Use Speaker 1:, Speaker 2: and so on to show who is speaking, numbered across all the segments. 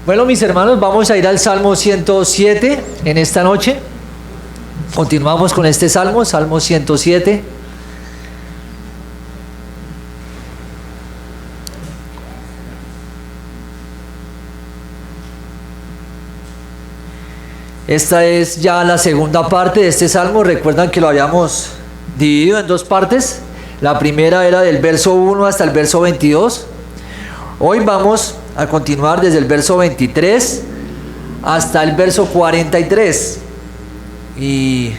Speaker 1: Bueno, mis hermanos, vamos a ir al Salmo 107 en esta noche. Continuamos con este Salmo, Salmo 107. Esta es ya la segunda parte de este Salmo. Recuerdan que lo habíamos dividido en dos partes. La primera era del verso 1 hasta el verso 22. Hoy vamos a continuar desde el verso 23 hasta el verso 43. Y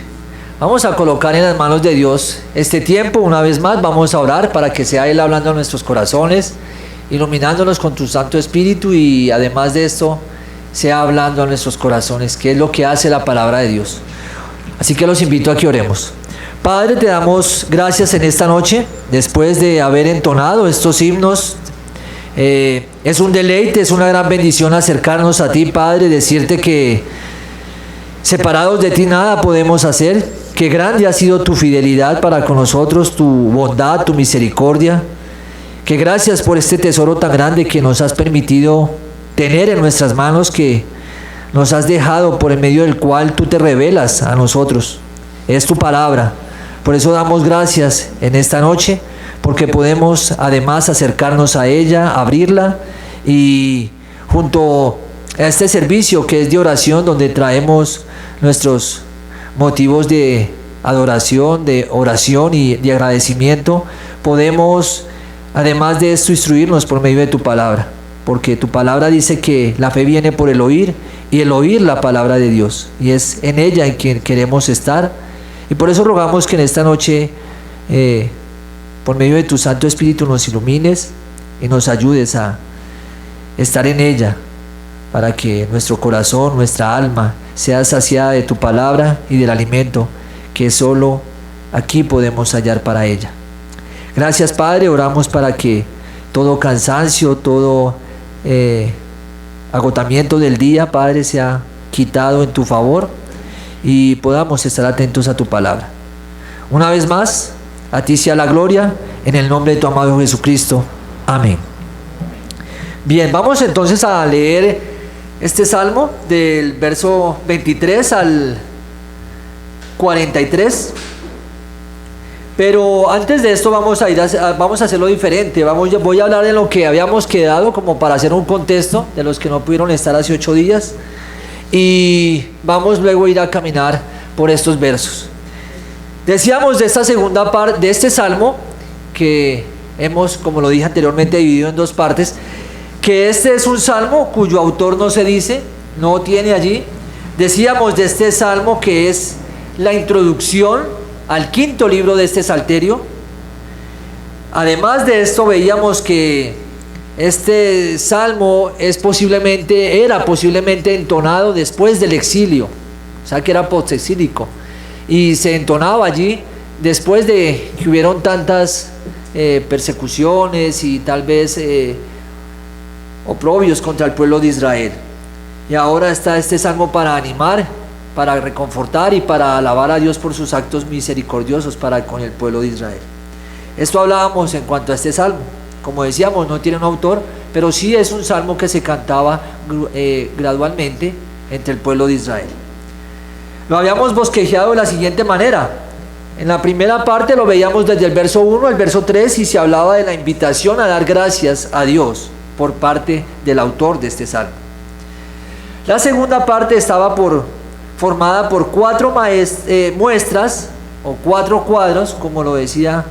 Speaker 1: vamos a colocar en las manos de Dios este tiempo. Una vez más vamos a orar para que sea Él hablando a nuestros corazones, iluminándonos con tu Santo Espíritu, y además de esto sea hablando a nuestros corazones, que es lo que hace la palabra de Dios. Así que los invito a que oremos. Padre, te damos gracias en esta noche, después de haber entonado estos himnos. Es un deleite, es una gran bendición acercarnos a ti, Padre, decirte que separados de ti nada podemos hacer, que grande ha sido tu fidelidad para con nosotros, tu bondad, tu misericordia, que gracias por este tesoro tan grande que nos has permitido tener en nuestras manos, que nos has dejado, por el medio del cual tú te revelas a nosotros. Es tu palabra. Por eso damos gracias en esta noche, porque podemos además acercarnos a ella, abrirla, y junto a este servicio que es de oración, donde traemos nuestros motivos de adoración, de oración y de agradecimiento, podemos además de esto instruirnos por medio de tu palabra, porque tu palabra dice que la fe viene por el oír, y el oír la palabra de Dios, y es en ella en quien queremos estar. Y por eso rogamos que en esta noche por medio de tu Santo Espíritu nos ilumines y nos ayudes a estar en ella, para que nuestro corazón, nuestra alma sea saciada de tu palabra y del alimento que solo aquí podemos hallar para ella. Gracias, Padre. Oramos para que todo cansancio, todo agotamiento del día, Padre, sea quitado en tu favor y podamos estar atentos a tu palabra. Una vez más, a ti sea la gloria, en el nombre de tu amado Jesucristo. Amén. Bien, vamos entonces a leer este salmo del verso 23 al 43. Pero antes de esto vamos a hacerlo diferente. Voy a hablar de lo que habíamos quedado, como para hacer un contexto de los que no pudieron estar hace 8 días. Y vamos luego a ir a caminar por estos versos. Decíamos de esta segunda parte de este salmo, que hemos, como lo dije anteriormente, dividido en dos partes, que este es un salmo cuyo autor no se dice, no tiene allí. Decíamos de este salmo que es la introducción al quinto libro de este salterio. Además de esto, veíamos que este salmo era posiblemente entonado después del exilio, o sea que era postexílico, y se entonaba allí después de que hubieron tantas persecuciones y tal vez oprobios contra el pueblo de Israel. Y ahora está este salmo para animar, para reconfortar y para alabar a Dios por sus actos misericordiosos para con el pueblo de Israel. Esto hablábamos en cuanto a este salmo. Como decíamos, no tiene un autor, pero sí es un salmo que se cantaba gradualmente entre el pueblo de Israel. Lo habíamos bosquejeado de la siguiente manera. En la primera parte lo veíamos desde el verso 1 al verso 3, y se hablaba de la invitación a dar gracias a Dios por parte del autor de este salmo. La segunda parte estaba formada por 4 muestras o 4 cuadros, como lo decía,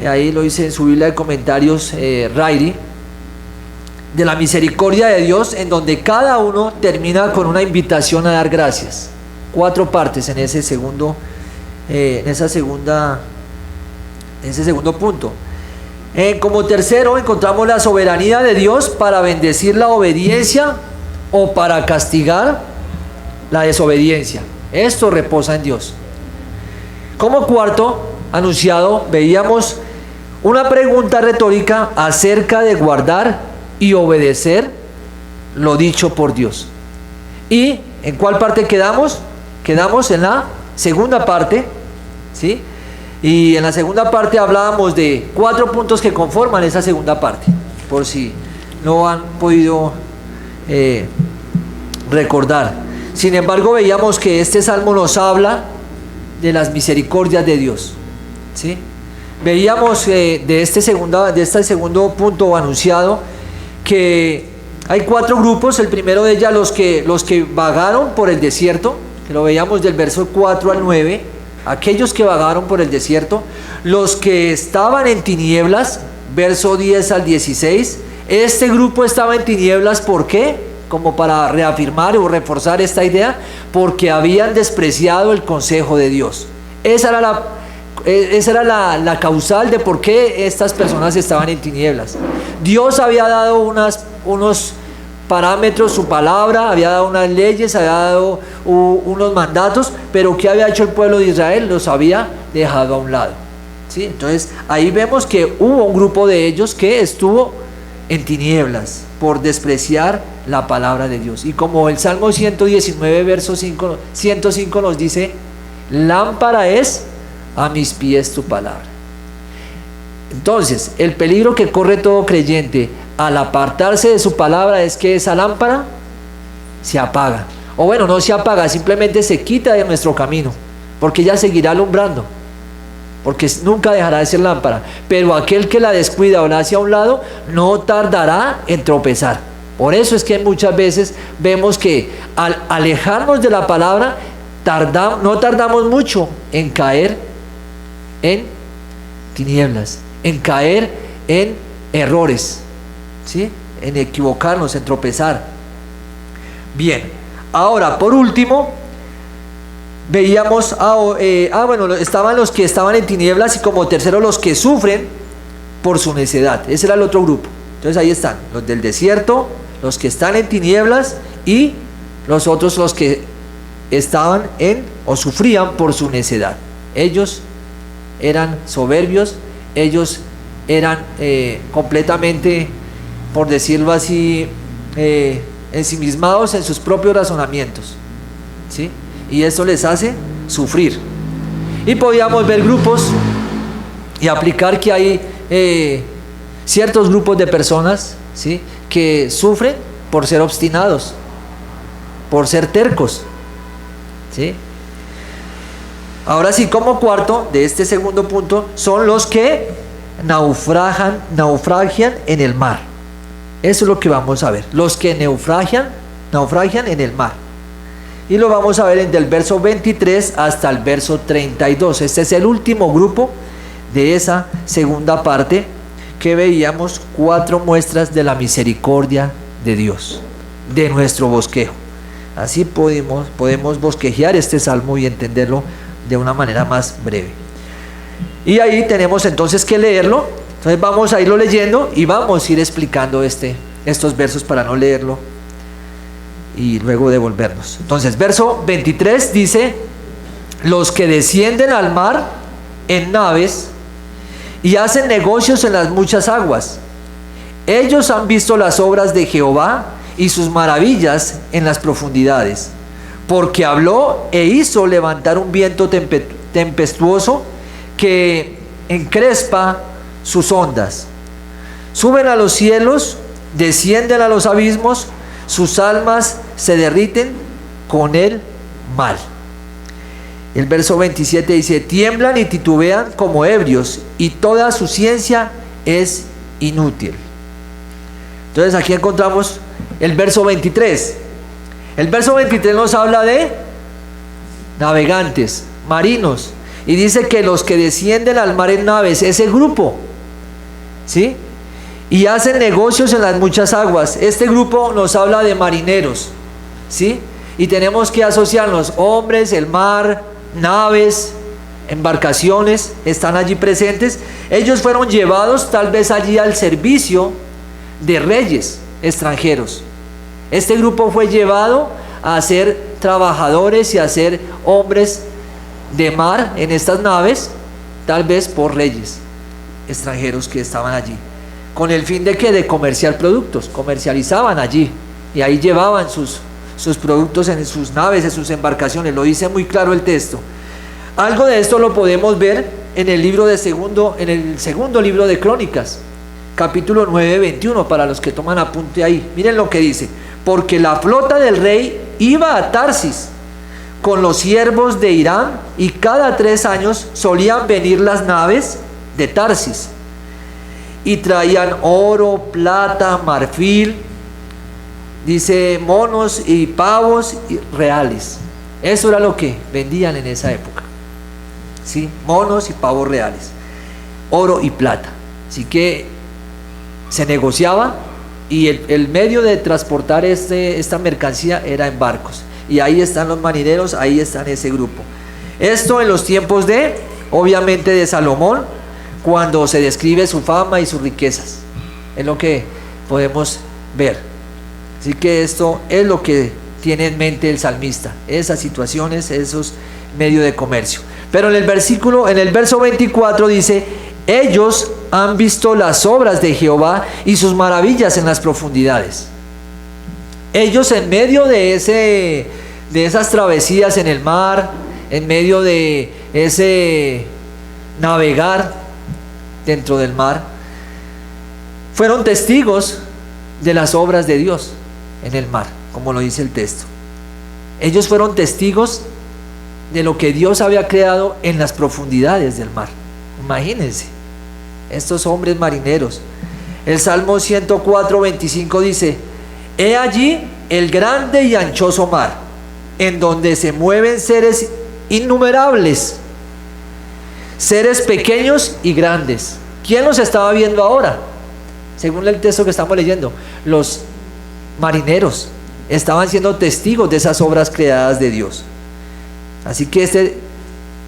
Speaker 1: ahí lo dice en su Biblia de comentarios Rairi, de la misericordia de Dios, en donde cada uno termina con una invitación a dar gracias. 4 partes en ese segundo punto. Como tercero encontramos la soberanía de Dios para bendecir la obediencia o para castigar la desobediencia. Esto reposa en Dios. Como cuarto anunciado, veíamos una pregunta retórica acerca de guardar y obedecer lo dicho por Dios. ¿Y en cuál parte quedamos? Quedamos en la segunda parte, ¿sí? Y en la segunda parte hablábamos de 4 puntos que conforman esa segunda parte, por si no han podido recordar. Sin embargo, veíamos que este salmo nos habla de las misericordias de Dios, ¿sí? Veíamos de este segundo punto anunciado que hay 4 grupos. El primero de ellas, los que vagaron por el desierto, que lo veíamos del verso 4 al 9, aquellos que vagaron por el desierto, los que estaban en tinieblas, verso 10 al 16. Este grupo estaba en tinieblas, ¿por qué? Como para reafirmar o reforzar esta idea, porque habían despreciado el consejo de Dios. Esa era la causal de por qué estas personas estaban en tinieblas. Dios había dado unos parámetros, su palabra, había dado unas leyes, había dado unos mandatos, pero ¿qué había hecho el pueblo de Israel? Los había dejado a un lado, ¿sí? Entonces ahí vemos que hubo un grupo de ellos que estuvo en tinieblas por despreciar la palabra de Dios. Y como el Salmo 119 verso 105 nos dice: lámpara es a mis pies tu palabra. Entonces el peligro que corre todo creyente al apartarse de su palabra es que esa lámpara se apaga, o bueno, no se apaga, simplemente se quita de nuestro camino, porque ella seguirá alumbrando, porque nunca dejará de ser lámpara. Pero aquel que la descuida o la hace a un lado no tardará en tropezar. Por eso es que muchas veces vemos que al alejarnos de la palabra no tardamos mucho en caer en tinieblas, en caer en errores, ¿sí? En equivocarnos, en tropezar. Bien, ahora por último veíamos, estaban los que estaban en tinieblas, y como tercero los que sufren por su necedad. Ese era el otro grupo. Entonces ahí están los del desierto, los que están en tinieblas, y los otros, los que estaban o sufrían por su necedad. Ellos eran soberbios, ellos eran completamente, por decirlo así, ensimismados en sus propios razonamientos, ¿sí? Y eso les hace sufrir. Y podíamos ver grupos y aplicar que hay ciertos grupos de personas, ¿sí?, que sufren por ser obstinados, por ser tercos, ¿sí? Ahora sí, como cuarto de este segundo punto, son los que naufragian en el mar. Eso es lo que vamos a ver, los que naufragian en el mar. Y lo vamos a ver del verso 23 hasta el verso 32. Este es el último grupo de esa segunda parte, que veíamos 4 muestras de la misericordia de Dios, de nuestro bosquejo. Así podemos bosquejear este salmo y entenderlo de una manera más breve. Y ahí tenemos entonces que leerlo. Entonces vamos a irlo leyendo y vamos a ir explicando estos versos para no leerlo y luego devolvernos. Entonces, verso 23 dice: los que descienden al mar en naves y hacen negocios en las muchas aguas, ellos han visto las obras de Jehová y sus maravillas en las profundidades, porque habló e hizo levantar un viento tempestuoso que encrespa sus ondas. Suben a los cielos, descienden a los abismos, sus almas se derriten con el mal. El verso 27 dice: tiemblan y titubean como ebrios, y toda su ciencia es inútil. Entonces aquí encontramos el verso 23. El verso 23 nos habla de navegantes, marinos, y dice que los que descienden al mar en naves, ese grupo, ¿sí?, y hacen negocios en las muchas aguas. Este grupo nos habla de marineros, ¿sí? Y tenemos que asociarnos: hombres, el mar, naves, embarcaciones están allí presentes. Ellos fueron llevados tal vez allí al servicio de reyes extranjeros. Este grupo fue llevado a ser trabajadores y a ser hombres de mar en estas naves, tal vez por reyes extranjeros que estaban allí, con el fin de comerciar productos. Comercializaban allí y ahí llevaban sus productos en sus naves, en sus embarcaciones. Lo dice muy claro el texto. Algo de esto lo podemos ver en el segundo libro de Crónicas, capítulo 9, 21, para los que toman apunte ahí. Miren lo que dice: porque la flota del rey iba a Tarsis con los siervos de Irán, y cada 3 años solían venir las naves de Tarsis y traían oro, plata, marfil, dice, monos y pavos y reales. Eso era lo que vendían en esa época, ¿sí? Monos y pavos reales, oro y plata. Así que se negociaba, y el medio de transportar esta mercancía era en barcos. Y ahí están los marineros, ahí están ese grupo. Esto en los tiempos obviamente de Salomón, cuando se describe su fama y sus riquezas. Es lo que podemos ver. Así que esto es lo que tiene en mente el salmista, esas situaciones, esos medios de comercio. Pero en el verso 24 dice: ellos han visto las obras de Jehová y sus maravillas en las profundidades. Ellos, en medio de esas travesías en el mar, en medio de ese navegar dentro del mar, fueron testigos de las obras de Dios en el mar, como lo dice el texto. Ellos fueron testigos de lo que Dios había creado en las profundidades del mar. Imagínense, estos hombres marineros. El Salmo 104, 25 dice: he allí el grande y anchoso mar, en donde se mueven seres innumerables, seres pequeños y grandes. ¿Quién los estaba viendo ahora? Según el texto que estamos leyendo, los marineros estaban siendo testigos de esas obras creadas de Dios. Así que este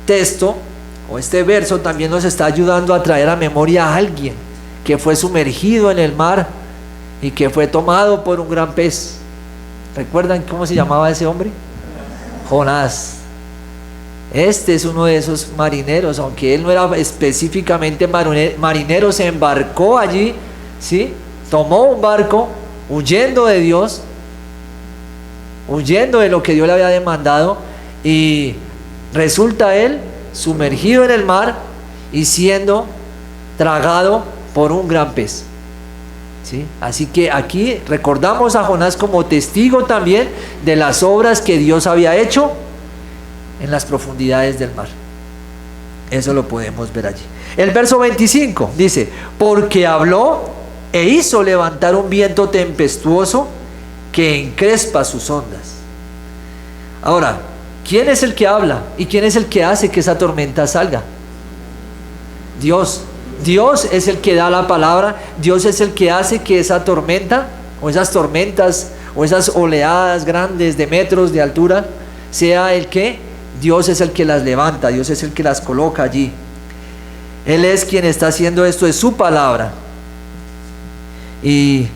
Speaker 1: texto o este verso también nos está ayudando a traer a memoria a alguien que fue sumergido en el mar y que fue tomado por un gran pez. ¿Recuerdan cómo se llamaba ese hombre? Jonás. Este es uno de esos marineros, aunque él no era específicamente marinero, se embarcó allí, ¿sí? Tomó un barco huyendo de Dios, huyendo de lo que Dios le había demandado, y resulta él sumergido en el mar y siendo tragado por un gran pez, ¿sí? Así que aquí recordamos a Jonás como testigo también de las obras que Dios había hecho en las profundidades del mar. Eso lo podemos ver allí. El verso 25 dice: porque habló e hizo levantar un viento tempestuoso que encrespa sus ondas. Ahora, ¿quién es el que habla y quién es el que hace que esa tormenta salga? Dios. Dios es el que da la palabra. Dios es el que hace que esa tormenta o esas tormentas o esas oleadas grandes de metros de altura sea el que Dios es el que las levanta, Dios es el que las coloca allí. Él es quien está haciendo esto, es su palabra. Y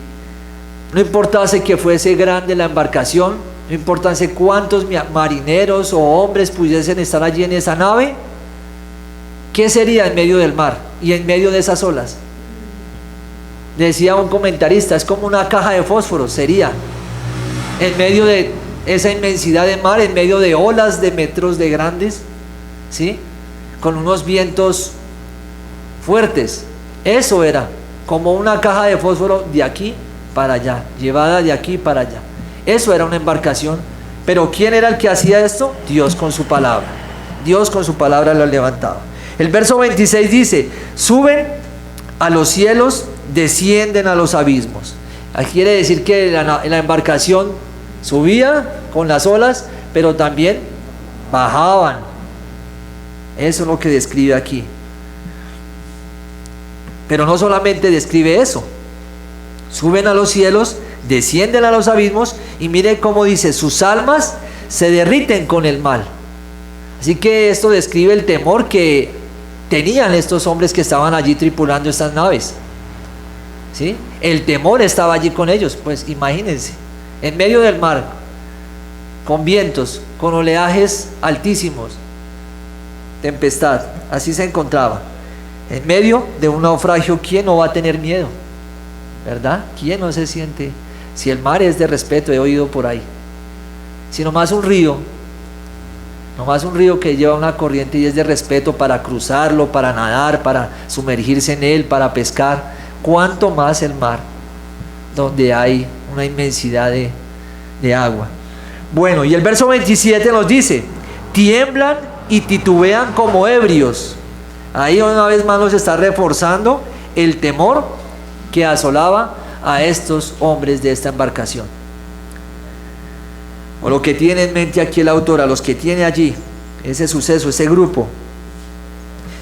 Speaker 1: no importase que fuese grande la embarcación, no importase cuántos marineros o hombres pudiesen estar allí en esa nave, ¿qué sería en medio del mar y en medio de esas olas? Decía un comentarista, es como una caja de fósforos, sería en medio de esa inmensidad de mar, en medio de olas de metros de grandes, ¿sí? Con unos vientos fuertes. Eso era como una caja de fósforo de aquí para allá, llevada de aquí para allá. Eso era una embarcación. Pero ¿quién era el que hacía esto? Dios con su palabra. Dios con su palabra lo levantaba. El verso 26 dice: suben a los cielos, descienden a los abismos. Aquí quiere decir que la embarcación subía con las olas, pero también bajaban. Eso es lo que describe aquí. Pero no solamente describe eso. Suben a los cielos, descienden a los abismos, y mire cómo dice: sus almas se derriten con el mal. Así que esto describe el temor que tenían estos hombres que estaban allí tripulando estas naves, ¿sí? El temor estaba allí con ellos. Pues imagínense, en medio del mar, con vientos, con oleajes altísimos, tempestad, así se encontraba. En medio de un naufragio, ¿quién no va a tener miedo? ¿Verdad? ¿Quién no se siente? Si el mar es de respeto, he oído por ahí. Si nomás un río que lleva una corriente y es de respeto para cruzarlo, para nadar, para sumergirse en él, para pescar, ¿cuánto más el mar, donde hay una inmensidad de agua. Bueno, y el verso 27 nos dice, tiemblan y titubean como ebrios. Ahí una vez más nos está reforzando el temor que asolaba a estos hombres de esta embarcación. O lo que tiene en mente aquí el autor, a los que tiene allí, ese suceso, ese grupo.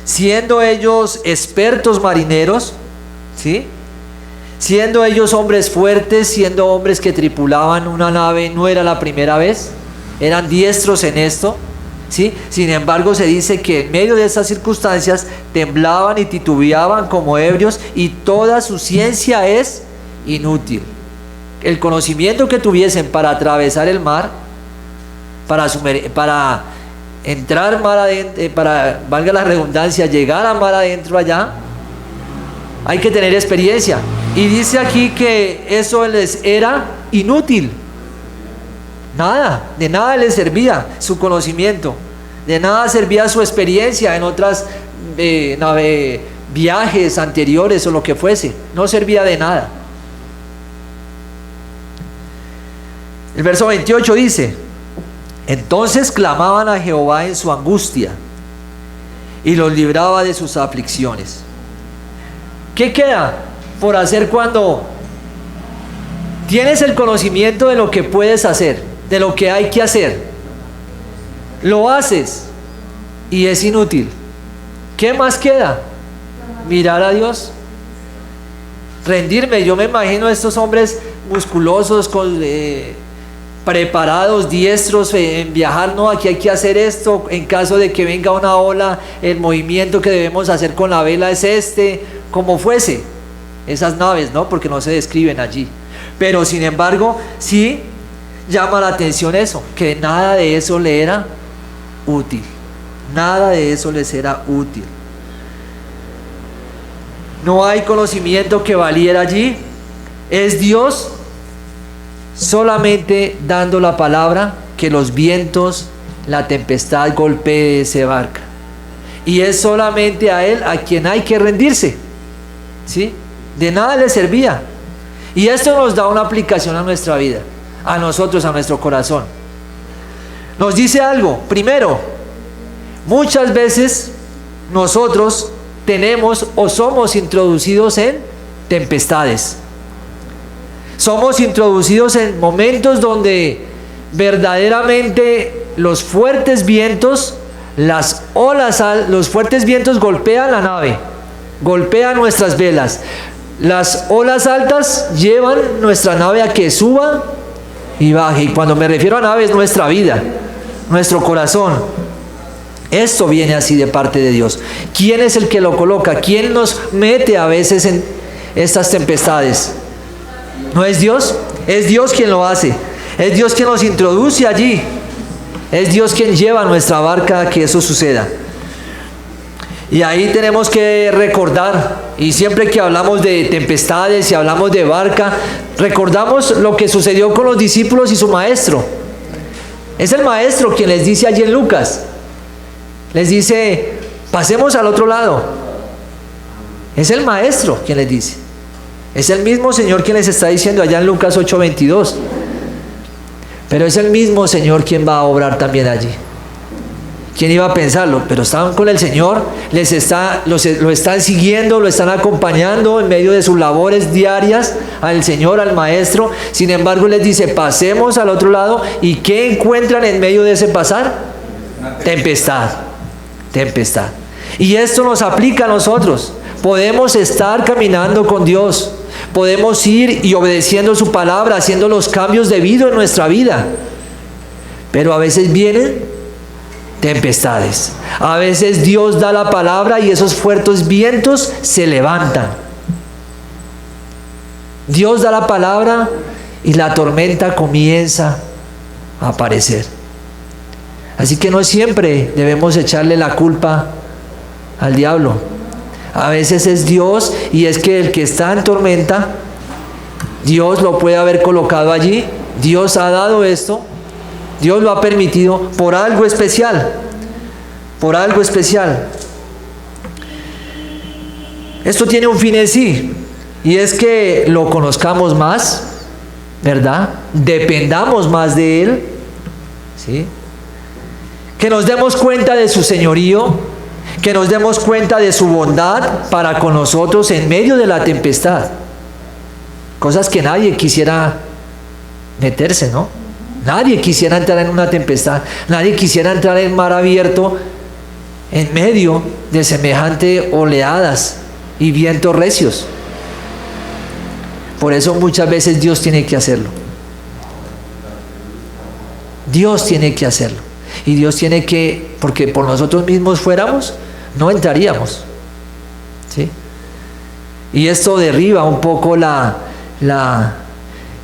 Speaker 1: Siendo ellos expertos marineros, ¿sí? Siendo ellos hombres fuertes, siendo hombres que tripulaban una nave, no era la primera vez, eran diestros en esto, ¿sí? Sin embargo, se dice que en medio de estas circunstancias temblaban y titubeaban como ebrios, y toda su ciencia es inútil. El conocimiento que tuviesen para atravesar el mar, para entrar mar adentro, para, valga la redundancia, llegar a mar adentro allá, hay que tener experiencia. Y dice aquí que eso les era inútil. Nada, de nada les servía su conocimiento, de nada servía su experiencia en otras viajes anteriores o lo que fuese, no servía de nada. El verso 28 dice, entonces clamaban a Jehová en su angustia y los libraba de sus aflicciones. ¿Qué queda por hacer cuando tienes el conocimiento de lo que puedes hacer, de lo que hay que hacer? Lo haces y es inútil. ¿Qué más queda? Mirar a Dios, rendirme. Yo me imagino a estos hombres musculosos, preparados, diestros en viajar. No, aquí hay que hacer esto, en caso de que venga una ola, el movimiento que debemos hacer con la vela es como fuese, esas naves, ¿no? Porque no se describen allí, pero sin embargo, sí llama la atención eso, que nada de eso le era útil, nada de eso les era útil. No hay conocimiento que valiera allí, es Dios solamente dando la palabra que los vientos, la tempestad golpee esa barca, y es solamente a Él a quien hay que rendirse, ¿sí? De nada le servía. Y esto nos da una aplicación a nuestra vida, a nosotros, a nuestro corazón. Nos dice algo. Primero, muchas veces nosotros tenemos o somos introducidos en tempestades. Somos introducidos en momentos donde verdaderamente los fuertes vientos, las olas, los fuertes vientos golpean la nave, golpean nuestras velas. Las olas altas llevan nuestra nave a que suba y baje. Y cuando me refiero a nave es nuestra vida, nuestro corazón. Esto viene así de parte de Dios. ¿Quién es el que lo coloca? ¿Quién nos mete a veces en estas tempestades? ¿No es Dios? Es Dios quien lo hace. Es Dios quien nos introduce allí. Es Dios quien lleva a nuestra barca a que eso suceda. Y ahí tenemos que recordar, y siempre que hablamos de tempestades y hablamos de barca, recordamos lo que sucedió con los discípulos y su maestro. Es el maestro quien les dice allí en Lucas, les dice, pasemos al otro lado. Es el maestro quien les dice. Es el mismo Señor quien les está diciendo allá en Lucas 8:22. Pero es el mismo Señor quien va a obrar también allí. ¿Quién iba a pensarlo? Pero estaban con el Señor, lo están siguiendo, lo están acompañando en medio de sus labores diarias al Señor, al Maestro. Sin embargo, les dice, pasemos al otro lado. ¿Y qué encuentran en medio de ese pasar? Tempestad. Tempestad. Y esto nos aplica a nosotros. Podemos estar caminando con Dios, podemos ir y obedeciendo su palabra, haciendo los cambios debidos en nuestra vida, pero a veces vienen tempestades. A veces Dios da la palabra y esos fuertes vientos se levantan. Dios da la palabra y la tormenta comienza a aparecer. Así que no siempre debemos echarle la culpa al diablo. A veces es Dios, y es que el que está en tormenta, Dios lo puede haber colocado allí. Dios ha dado esto, Dios lo ha permitido por algo especial, por algo especial. Esto tiene un fin en sí, y es que lo conozcamos más, ¿verdad? Dependamos más de Él, ¿sí? Que nos demos cuenta de su señorío, que nos demos cuenta de su bondad para con nosotros en medio de la tempestad. Cosas que nadie quisiera meterse, ¿no? Nadie quisiera entrar en una tempestad, nadie quisiera entrar en mar abierto en medio de semejante oleadas y vientos recios. Por eso muchas veces Dios tiene que hacerlo. Dios tiene que hacerlo. Y Dios tiene que, porque por nosotros mismos fuéramos, no entraríamos, ¿sí? Y esto derriba un poco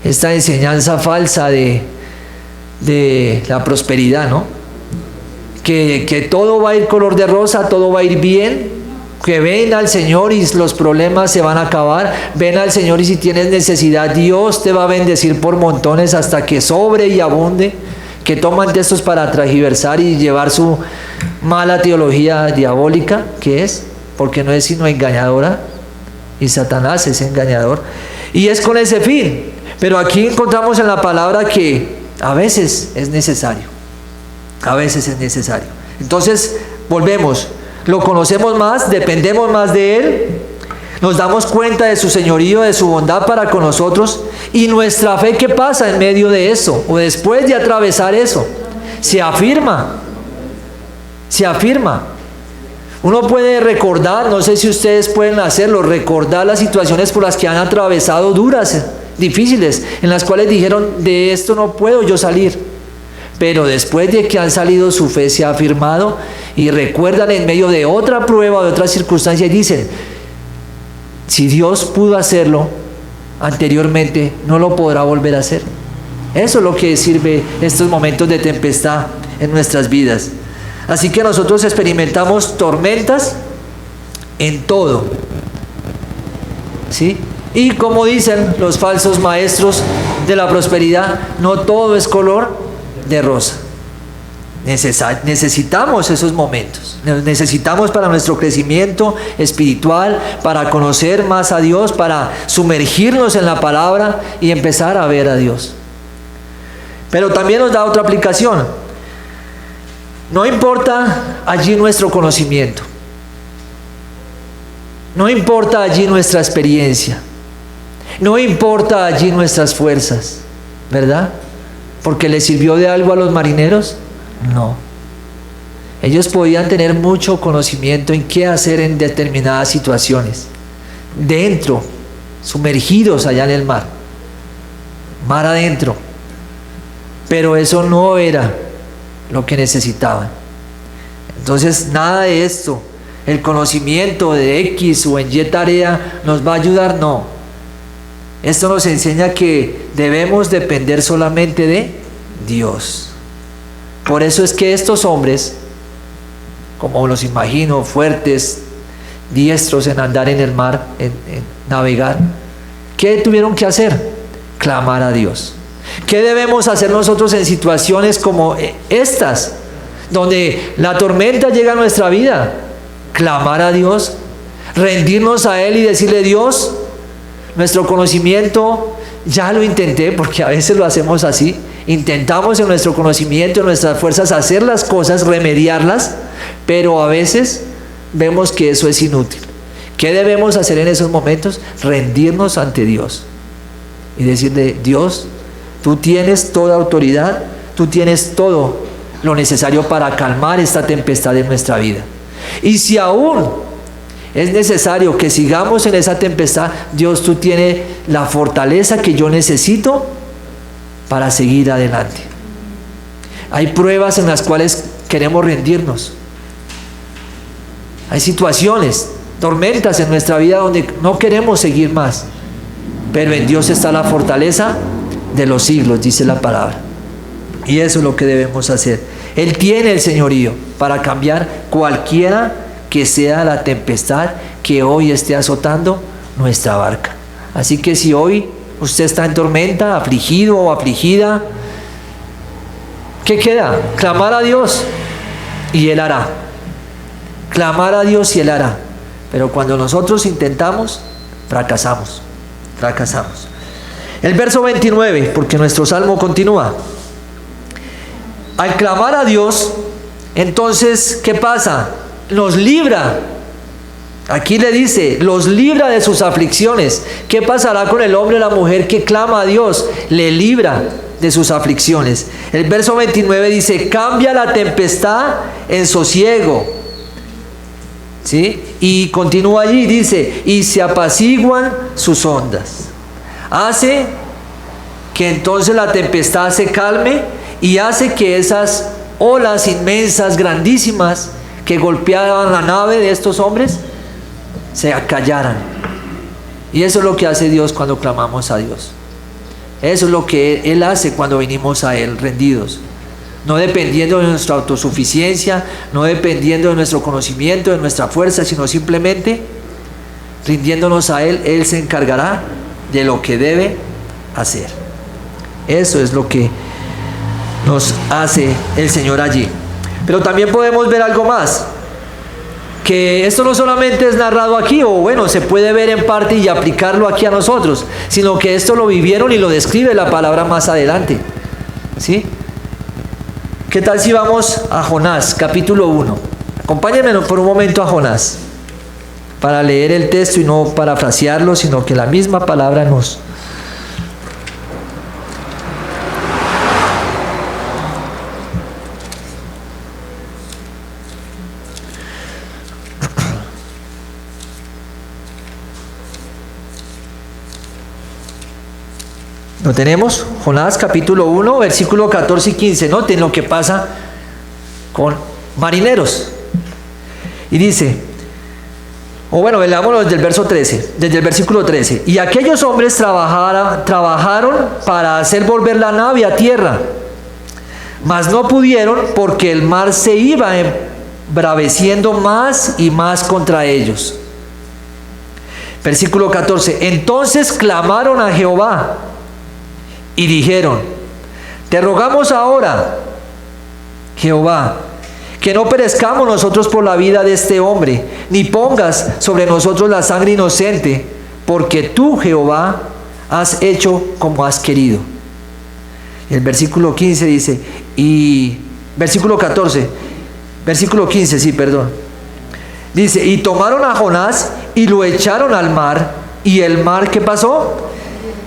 Speaker 1: esta enseñanza falsa de la prosperidad, ¿no? Que todo va a ir color de rosa, todo va a ir bien, que ven al Señor y los problemas se van a acabar, ven al Señor y si tienes necesidad, Dios te va a bendecir por montones hasta que sobre y abunde, que toman textos para transgiversar y llevar su mala teología diabólica, que es, porque no es sino engañadora, y Satanás es engañador, y es con ese fin. Pero aquí encontramos en la palabra que a veces es necesario, a veces es necesario. Entonces, volvemos, lo conocemos más, dependemos más de Él, nos damos cuenta de su señorío, de su bondad para con nosotros, y nuestra fe, ¿qué pasa en medio de eso? O después de atravesar eso, se afirma, se afirma. Uno puede recordar, no sé si ustedes pueden hacerlo, recordar las situaciones por las que han atravesado duras, difíciles, en las cuales dijeron, de esto no puedo yo salir. Pero después de que han salido, su fe se ha afirmado y recuerdan en medio de otra prueba, de otra circunstancia, y dicen, si Dios pudo hacerlo anteriormente, no lo podrá volver a hacer. Eso es lo que sirve estos momentos de tempestad en nuestras vidas. Así que nosotros experimentamos tormentas en todo, ¿sí? Y como dicen los falsos maestros de la prosperidad, no todo es color de rosa. Necesitamos esos momentos, necesitamos para nuestro crecimiento espiritual, para conocer más a Dios, para sumergirnos en la palabra y empezar a ver a Dios. Pero también nos da otra aplicación. No importa allí nuestro conocimiento, no importa allí nuestra experiencia, no importa allí nuestras fuerzas, ¿verdad? ¿Porque les sirvió de algo a los marineros? No. Ellos podían tener mucho conocimiento en qué hacer en determinadas situaciones, dentro, sumergidos allá en el mar adentro, pero eso no era lo que necesitaban. Entonces, nada de esto, el conocimiento de X o en Y tarea nos va a ayudar, no. Esto nos enseña que debemos depender solamente de Dios. Por eso es que estos hombres, como los imagino, fuertes, diestros en andar en el mar, en navegar, ¿qué tuvieron que hacer? Clamar a Dios. ¿Qué debemos hacer nosotros en situaciones como estas, donde la tormenta llega a nuestra vida? Clamar a Dios, rendirnos a Él y decirle, Dios, nuestro conocimiento ya lo intenté, porque a veces lo hacemos así, intentamos en nuestro conocimiento, en nuestras fuerzas hacer las cosas, remediarlas, pero a veces vemos que eso es inútil. ¿Qué debemos hacer en esos momentos? Rendirnos ante Dios y decirle, Dios, tú tienes toda autoridad, tú tienes todo lo necesario para calmar esta tempestad de nuestra vida. Y si aún es necesario que sigamos en esa tempestad, Dios, tú tienes la fortaleza que yo necesito para seguir adelante. Hay pruebas en las cuales queremos rendirnos. Hay situaciones, tormentas en nuestra vida donde no queremos seguir más. Pero en Dios está la fortaleza de los siglos, dice la palabra. Y eso es lo que debemos hacer. Él tiene el señorío para cambiar cualquiera que sea la tempestad que hoy esté azotando nuestra barca. Así que si hoy usted está en tormenta, afligido o afligida, ¿qué queda? Clamar a Dios y Él hará. Clamar a Dios y Él hará. Pero cuando nosotros intentamos, fracasamos. El verso 29, porque nuestro salmo continúa. Al clamar a Dios, entonces, ¿qué pasa? Nos libra. Aquí le dice, los libra de sus aflicciones. ¿Qué pasará con el hombre o la mujer que clama a Dios? Le libra de sus aflicciones. El verso 29 dice, cambia la tempestad en sosiego. ¿Sí? Y continúa allí, dice, y se apaciguan sus ondas. Hace que entonces la tempestad se calme y hace que esas olas inmensas, grandísimas, que golpeaban la nave de estos hombres, se acallaran. Y eso es lo que hace Dios cuando clamamos a Dios. Eso es lo que Él hace cuando venimos a Él rendidos, no dependiendo de nuestra autosuficiencia, no dependiendo de nuestro conocimiento, de nuestra fuerza, sino simplemente rindiéndonos a Él. Él se encargará de lo que debe hacer. Eso es lo que nos hace el Señor allí. Pero también podemos ver algo más, que esto no solamente es narrado aquí, o bueno, se puede ver en parte y aplicarlo aquí a nosotros, sino que esto lo vivieron y lo describe la palabra más adelante. ¿Sí? ¿Qué tal si vamos a Jonás, capítulo 1? Acompáñenme por un momento a Jonás, para leer el texto y no parafrasearlo, sino que la misma palabra nos... ¿Lo tenemos? Jonás capítulo 1, versículo 14 y 15. Noten lo que pasa con marineros. Y dice, o bueno, leámoslo desde el verso 13, desde el versículo 13. Y aquellos hombres trabajaron para hacer volver la nave a tierra, mas no pudieron porque el mar se iba embraveciendo más y más contra ellos. Versículo 14. Entonces clamaron a Jehová y dijeron, te rogamos ahora, Jehová, que no perezcamos nosotros por la vida de este hombre, ni pongas sobre nosotros la sangre inocente, porque tú, Jehová, has hecho como has querido. El versículo 15 dice, y versículo 14, versículo 15, sí, perdón. Dice, y tomaron a Jonás y lo echaron al mar, y el mar, ¿qué pasó?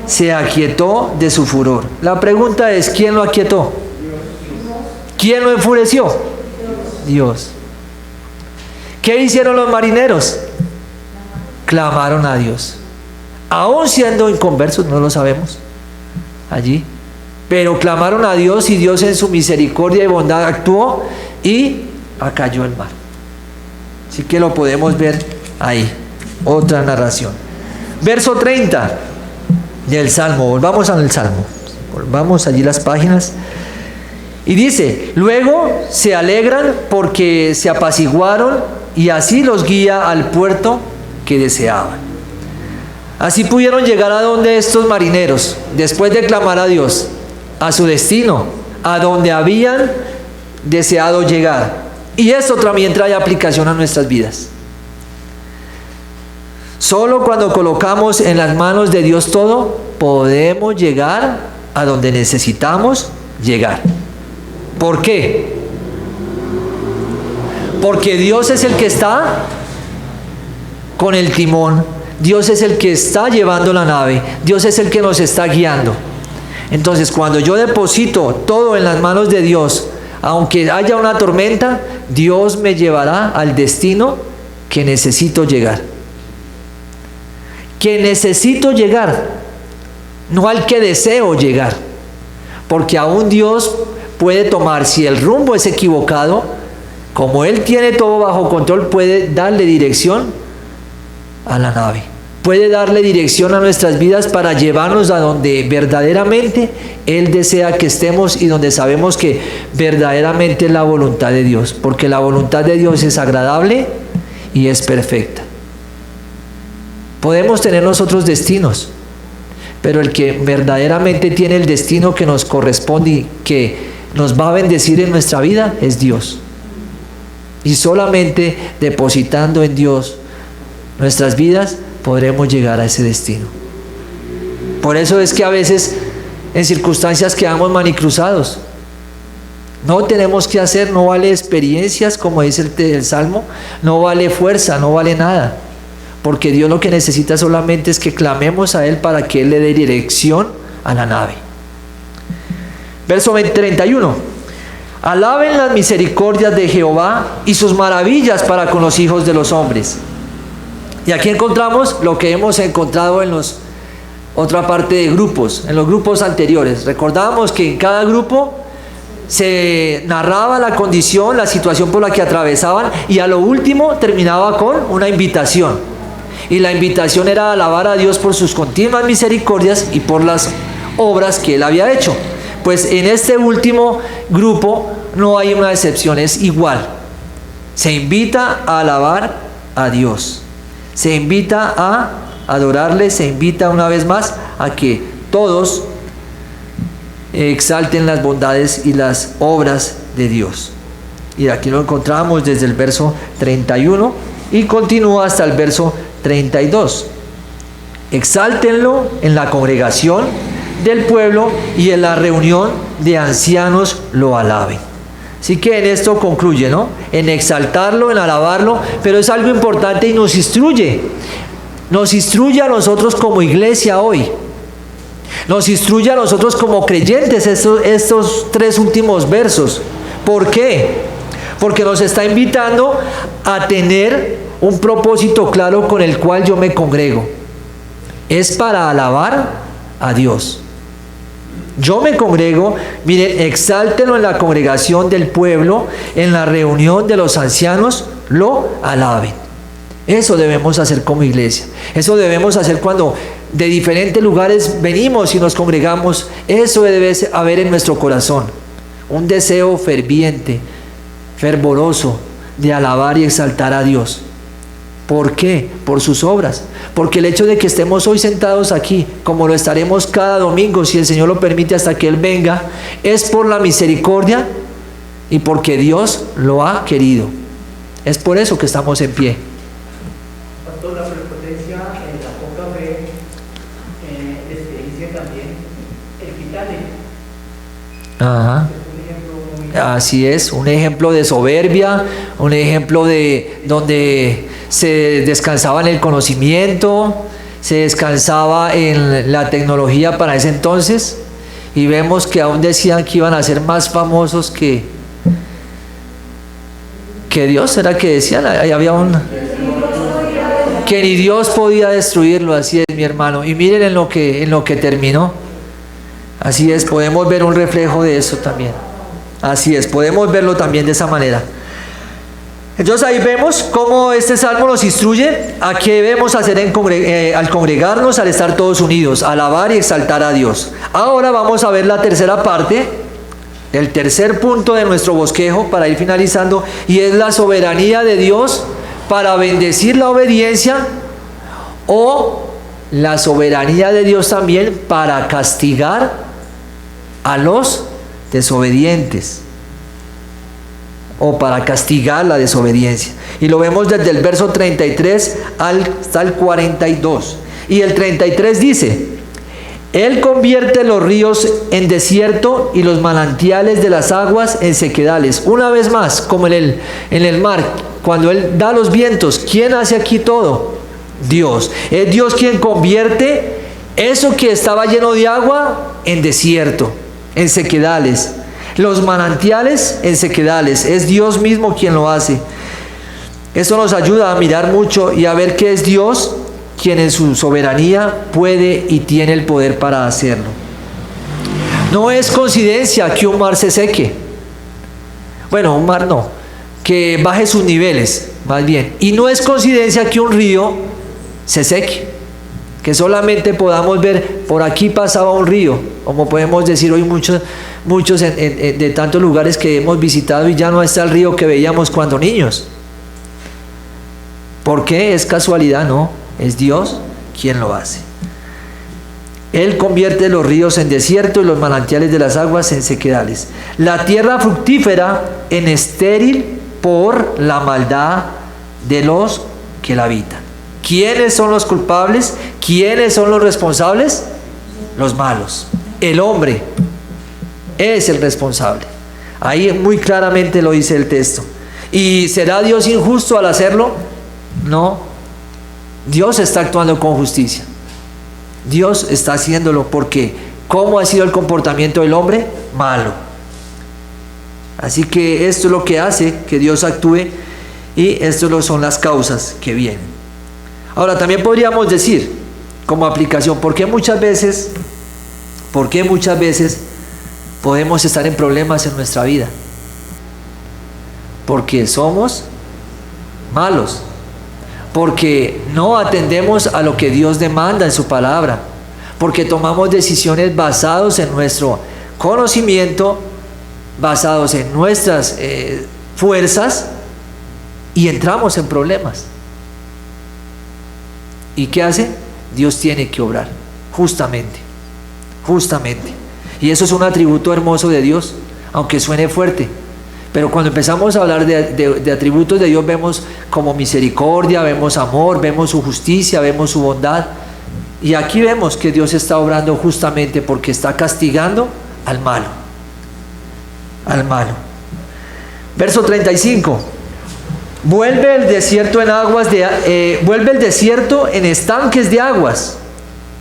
Speaker 1: Se aquietó de su furor. La pregunta es, ¿quién lo aquietó? ¿Quién lo enfureció? Dios. ¿Qué hicieron los marineros? Clamaron a Dios. Aún siendo inconversos, no lo sabemos allí, pero clamaron a Dios y Dios en su misericordia y bondad actuó y acalló el mar. Así que lo podemos ver ahí. Otra narración. Verso 30 del Salmo. Volvamos al Salmo. Volvamos allí las páginas. Y dice, luego se alegran porque se apaciguaron y así los guía al puerto que deseaban. Así pudieron llegar a donde estos marineros, después de clamar a Dios, a su destino, a donde habían deseado llegar. Y esto también trae aplicación a nuestras vidas. Solo cuando colocamos en las manos de Dios todo, podemos llegar a donde necesitamos llegar. ¿Por qué? Porque Dios es el que está con el timón. Dios es el que está llevando la nave. Dios es el que nos está guiando. Entonces, cuando yo deposito todo en las manos de Dios, aunque haya una tormenta, Dios me llevará al destino que necesito llegar. Que necesito llegar, no al que deseo llegar. Porque aún Dios puede tomar, si el rumbo es equivocado, como Él tiene todo bajo control, puede darle dirección a la nave. Puede darle dirección a nuestras vidas para llevarnos a donde verdaderamente Él desea que estemos y donde sabemos que verdaderamente es la voluntad de Dios. Porque la voluntad de Dios es agradable y es perfecta. Podemos tener nosotros destinos, pero el que verdaderamente tiene el destino que nos corresponde y que nos va a bendecir en nuestra vida es Dios. Y solamente depositando en Dios nuestras vidas podremos llegar a ese destino. Por eso es que a veces en circunstancias quedamos manicruzados. No tenemos que hacer, no vale experiencias, como dice el Salmo, no vale fuerza, no vale nada. Porque Dios lo que necesita solamente es que clamemos a Él para que Él le dé dirección a la nave. Verso 31. Alaben las misericordias de Jehová y sus maravillas para con los hijos de los hombres. Y aquí encontramos lo que hemos encontrado en otra parte de grupos, en los grupos anteriores. Recordábamos que en cada grupo se narraba la condición, la situación por la que atravesaban, y a lo último terminaba con una invitación. Y la invitación era alabar a Dios por sus continuas misericordias y por las obras que Él había hecho. Pues en este último grupo no hay una excepción, es igual. Se invita a alabar a Dios. Se invita a adorarle, se invita una vez más a que todos exalten las bondades y las obras de Dios. Y aquí lo encontramos desde el verso 31 y continúa hasta el verso 32. Exáltenlo en la congregación del pueblo y en la reunión de ancianos lo alaben. Así que en esto concluye, ¿no? En exaltarlo, en alabarlo, pero es algo importante y nos instruye. Nos instruye a nosotros como iglesia hoy. Nos instruye a nosotros como creyentes estos tres últimos versos. ¿Por qué? Porque nos está invitando a tener un propósito claro con el cual yo me congrego. Es para alabar a Dios. Yo me congrego, miren, exáltenlo en la congregación del pueblo, en la reunión de los ancianos, lo alaben. Eso debemos hacer como iglesia. Eso debemos hacer cuando de diferentes lugares venimos y nos congregamos. Eso debe haber en nuestro corazón. Un deseo ferviente, fervoroso de alabar y exaltar a Dios. ¿Por qué? Por sus obras. Porque el hecho de que estemos hoy sentados aquí, como lo estaremos cada domingo, si el Señor lo permite hasta que Él venga, es por la misericordia y porque Dios lo ha querido. Es por eso que estamos en pie.
Speaker 2: Pastor, la prepotencia, la poca fe, experiencia también, el quitarle.
Speaker 1: Ajá. Así es, un ejemplo de soberbia, un ejemplo de donde se descansaba en el conocimiento, se descansaba en la tecnología para ese entonces, y vemos que aún decían que iban a ser más famosos que Dios. ¿Será que decían? Ahí había que ni Dios podía destruirlo. Así es, mi hermano, y miren en lo que terminó. Así es, podemos ver un reflejo de eso también. Así es, podemos verlo también de esa manera. Entonces ahí vemos cómo este salmo nos instruye a qué debemos hacer al congregarnos, al estar todos unidos, alabar y exaltar a Dios. Ahora vamos a ver la tercera parte, el tercer punto de nuestro bosquejo para ir finalizando, y es la soberanía de Dios para bendecir la obediencia, o la soberanía de Dios también para castigar a los desobedientes, o para castigar la desobediencia. Y lo vemos desde el verso 33 hasta el 42. Y el 33 dice: Él convierte los ríos en desierto y los manantiales de las aguas en sequedales. Una vez más, como en el mar, cuando Él da los vientos, ¿quién hace aquí todo? Dios. Es Dios quien convierte eso que estaba lleno de agua en desierto, en sequedales. Los manantiales en sequedales. Es Dios mismo quien lo hace. Eso nos ayuda a mirar mucho y a ver que es Dios quien en su soberanía puede y tiene el poder para hacerlo. No es coincidencia que un mar se seque. Bueno, un mar no, que baje sus niveles, más bien. Y no es coincidencia que un río se seque, que solamente podamos ver, por aquí pasaba un río, como podemos decir hoy muchos de tantos lugares que hemos visitado, y ya no está el río que veíamos cuando niños. ¿Por qué? ¿Es casualidad? No, es Dios quien lo hace. Él convierte los ríos en desierto y los manantiales de las aguas en sequedales. La tierra fructífera en estéril por la maldad de los que la habitan. ¿Quiénes son los culpables? ¿Quiénes son los responsables? los malos. El hombre es el responsable. Ahí muy claramente lo dice el texto. ¿Y será Dios injusto al hacerlo? No. Dios está actuando con justicia. Dios está haciéndolo porque ¿cómo ha sido el comportamiento del hombre? Malo. Así que esto es lo que hace que Dios actúe y estas son las causas que vienen. Ahora también podríamos decir como aplicación, ¿por qué muchas veces podemos estar en problemas en nuestra vida? Porque somos malos, porque no atendemos a lo que Dios demanda en su palabra, porque tomamos decisiones basadas en nuestro conocimiento, basados en nuestras fuerzas, y entramos en problemas. ¿Y qué hace? Dios tiene que obrar, justamente. Y eso es un atributo hermoso de Dios, aunque suene fuerte. Pero cuando empezamos a hablar de atributos de Dios, vemos como misericordia, vemos amor, vemos su justicia, vemos su bondad. Y aquí vemos que Dios está obrando justamente porque está castigando al malo. Verso 35. Vuelve el desierto en estanques de aguas,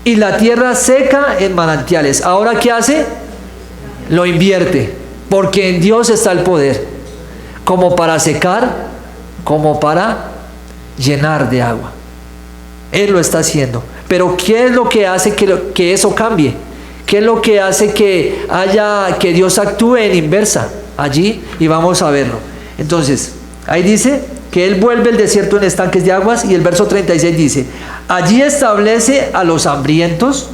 Speaker 1: y la tierra seca en manantiales. Ahora, ¿qué hace? Lo invierte, porque en Dios está el poder, como para secar, como para llenar de agua. Él lo está haciendo. Pero ¿qué es lo que hace que eso cambie? ¿Qué es lo que hace que Dios actúe en inversa allí? Y vamos a verlo. Entonces, ahí dice que Él vuelve el desierto en estanques de aguas, y el verso 36 dice: allí establece a los hambrientos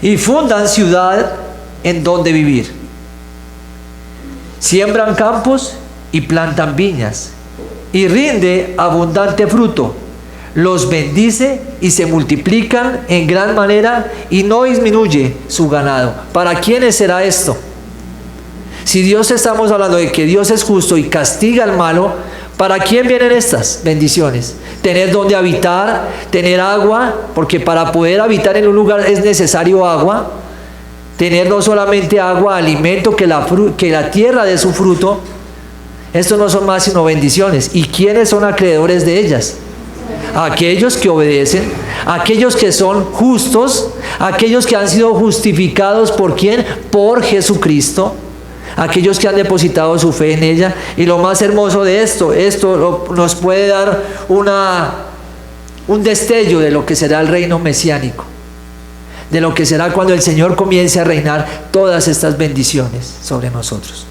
Speaker 1: y fundan ciudad en donde vivir. Siembran campos y plantan viñas, y rinde abundante fruto. Los bendice y se multiplican en gran manera, y no disminuye su ganado. ¿Para quiénes será esto? Si Dios, estamos hablando de que Dios es justo y castiga al malo, ¿para quién vienen estas bendiciones? Tener donde habitar, tener agua, porque para poder habitar en un lugar es necesario agua. Tener no solamente agua, alimento, que la tierra dé su fruto. Estos no son más sino bendiciones. ¿Y quiénes son acreedores de ellas? Aquellos que obedecen, aquellos que son justos, aquellos que han sido justificados ¿por quién? Por Jesucristo, aquellos que han depositado su fe en ella. Y lo más hermoso de esto nos puede dar un destello de lo que será el reino mesiánico, de lo que será cuando el Señor comience a reinar todas estas bendiciones sobre nosotros.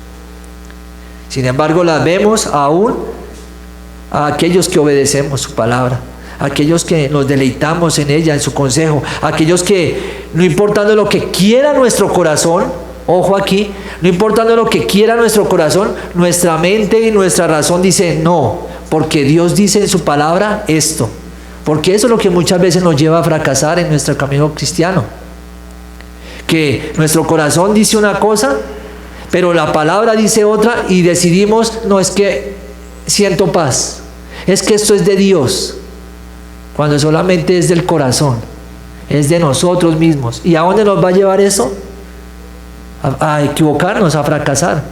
Speaker 1: Sin embargo, las vemos aún a aquellos que obedecemos su palabra, a aquellos que nos deleitamos en ella, en su consejo, a aquellos que, no importando lo que quiera nuestro corazón, ojo aquí, no importando lo que quiera nuestro corazón, nuestra mente y nuestra razón dice no, porque Dios dice en su palabra esto. Porque eso es lo que muchas veces nos lleva a fracasar en nuestro camino cristiano, que nuestro corazón dice una cosa, pero la palabra dice otra, y decidimos, no, es que siento paz, es que esto es de Dios, cuando solamente es del corazón, es de nosotros mismos. ¿Y a dónde nos va a llevar eso? A equivocarnos, a fracasar,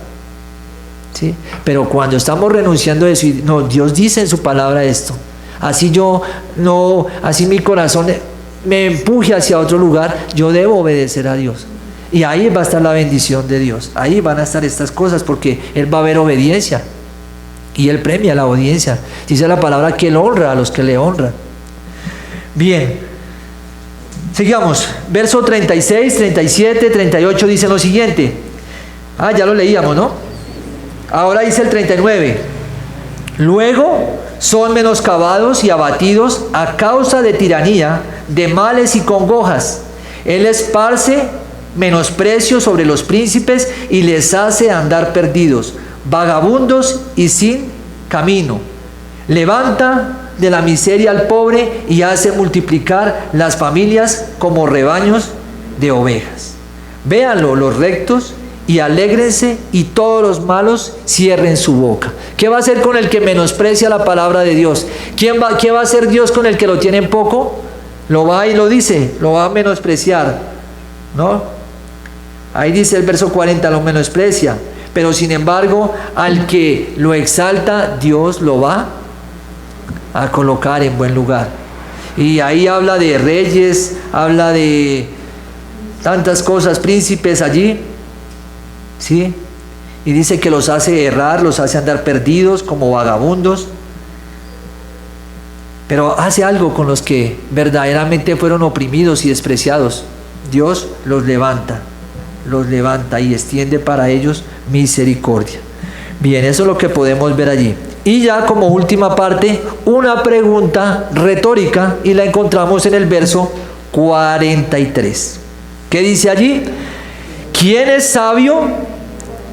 Speaker 1: ¿sí? Pero cuando estamos renunciando a eso, y no, Dios dice en su palabra esto, así mi corazón me empuje hacia otro lugar, yo debo obedecer a Dios. Y ahí va a estar la bendición de Dios, ahí van a estar estas cosas, porque Él va a haber obediencia, y Él premia la obediencia. Dice la palabra que Él honra a los que le honran. Bien, sigamos. Verso 36, 37, 38 dice lo siguiente. Ya lo leíamos, ¿no? Ahora dice el 39. Luego son menoscabados y abatidos a causa de tiranía, de males y congojas. Él esparce menosprecio sobre los príncipes y les hace andar perdidos, vagabundos y sin camino. Levanta de la miseria al pobre y hace multiplicar las familias como rebaños de ovejas. Véanlo los rectos y alégrense, y todos los malos cierren su boca. ¿Qué va a hacer con el que menosprecia la palabra de Dios? ¿Qué va a hacer Dios con el que lo tiene en poco? lo va y lo dice, lo va a menospreciar, ¿no? Ahí dice el verso 40, lo menosprecia, pero sin embargo, al que lo exalta, Dios lo va a colocar en buen lugar. Y ahí habla de reyes, habla de tantas cosas, príncipes allí, ¿sí? Y dice que los hace errar, los hace andar perdidos como vagabundos. Pero hace algo con los que verdaderamente fueron oprimidos y despreciados. Dios los levanta y extiende para ellos misericordia. Bien, eso es lo que podemos ver allí. Y ya como última parte, una pregunta retórica, y la encontramos en el verso 43. ¿Qué dice allí? ¿Quién es sabio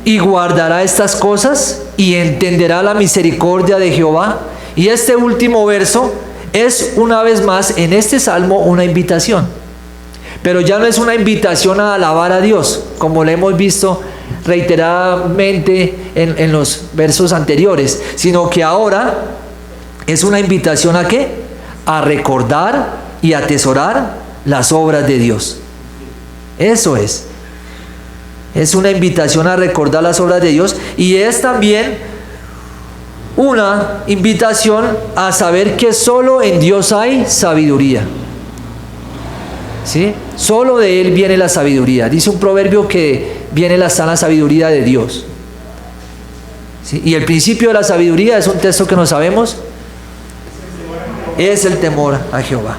Speaker 1: y guardará estas cosas y entenderá la misericordia de Jehová? Y este último verso es una vez más en este salmo una invitación, pero ya no es una invitación a alabar a Dios como lo hemos visto reiteradamente en los versos anteriores, sino que ahora es una invitación ¿a qué? A recordar y atesorar las obras de Dios. Eso es una invitación a recordar las obras de Dios, y es también una invitación a saber que solo en Dios hay sabiduría, ¿sí? Solo de Él viene la sabiduría. Dice un proverbio que viene la sana sabiduría de Dios, ¿sí? Y el principio de la sabiduría es un texto que no sabemos, es el temor a Jehová.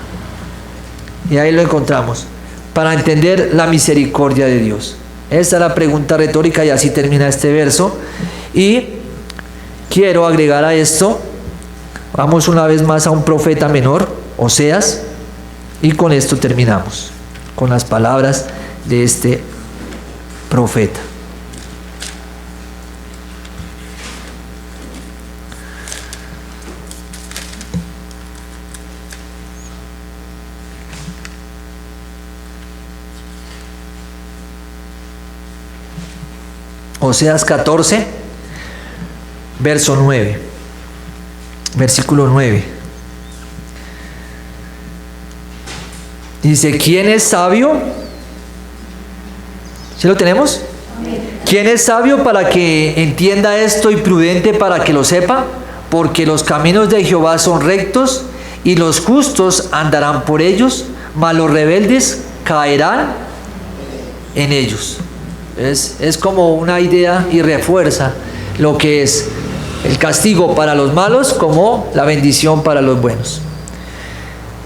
Speaker 1: Y ahí lo encontramos, para entender la misericordia de Dios. Esta es la pregunta retórica, y así termina este verso. Y quiero agregar a esto, vamos una vez más a un profeta menor, Oseas, y con esto terminamos, con las palabras de este profeta. Oseas 14, verso 9, versículo 9. Dice, ¿quién es sabio? ¿Sí lo tenemos? ¿Quién es sabio para que entienda esto y prudente para que lo sepa? Porque los caminos de Jehová son rectos y los justos andarán por ellos, mas los rebeldes caerán en ellos. Es como una idea y refuerza lo que es el castigo para los malos como la bendición para los buenos.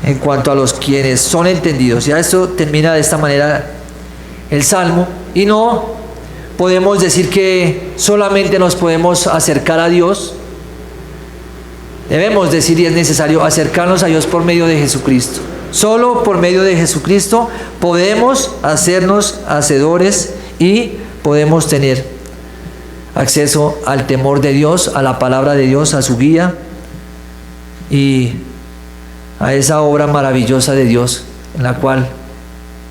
Speaker 1: En cuanto a los quienes son entendidos, ya esto termina de esta manera el Salmo, y no podemos decir que solamente nos podemos acercar a Dios. Debemos decir, y es necesario acercarnos a Dios por medio de Jesucristo. Solo por medio de Jesucristo podemos hacernos hacedores y podemos tener acceso al temor de Dios, a la palabra de Dios, a su guía y a esa obra maravillosa de Dios en la cual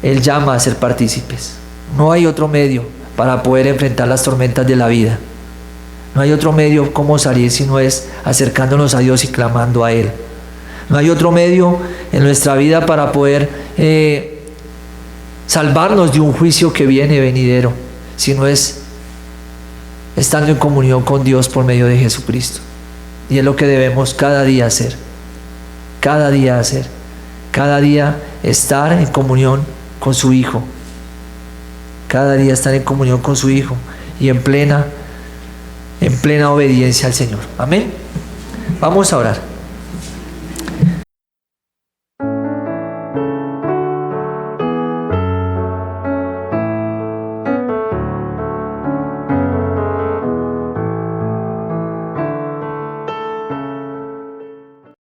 Speaker 1: Él llama a ser partícipes. No hay otro medio para poder enfrentar las tormentas de la vida. No hay otro medio cómo salir si no es acercándonos a Dios y clamando a Él. No hay otro medio en nuestra vida para poder salvarnos de un juicio que viene venidero, si no es estando en comunión con Dios por medio de Jesucristo. Y es lo que debemos cada día hacer. Cada día hacer. Cada día estar en comunión con su Hijo. Cada día estar en comunión con su Hijo y en plena obediencia al Señor. Amén. Vamos a orar.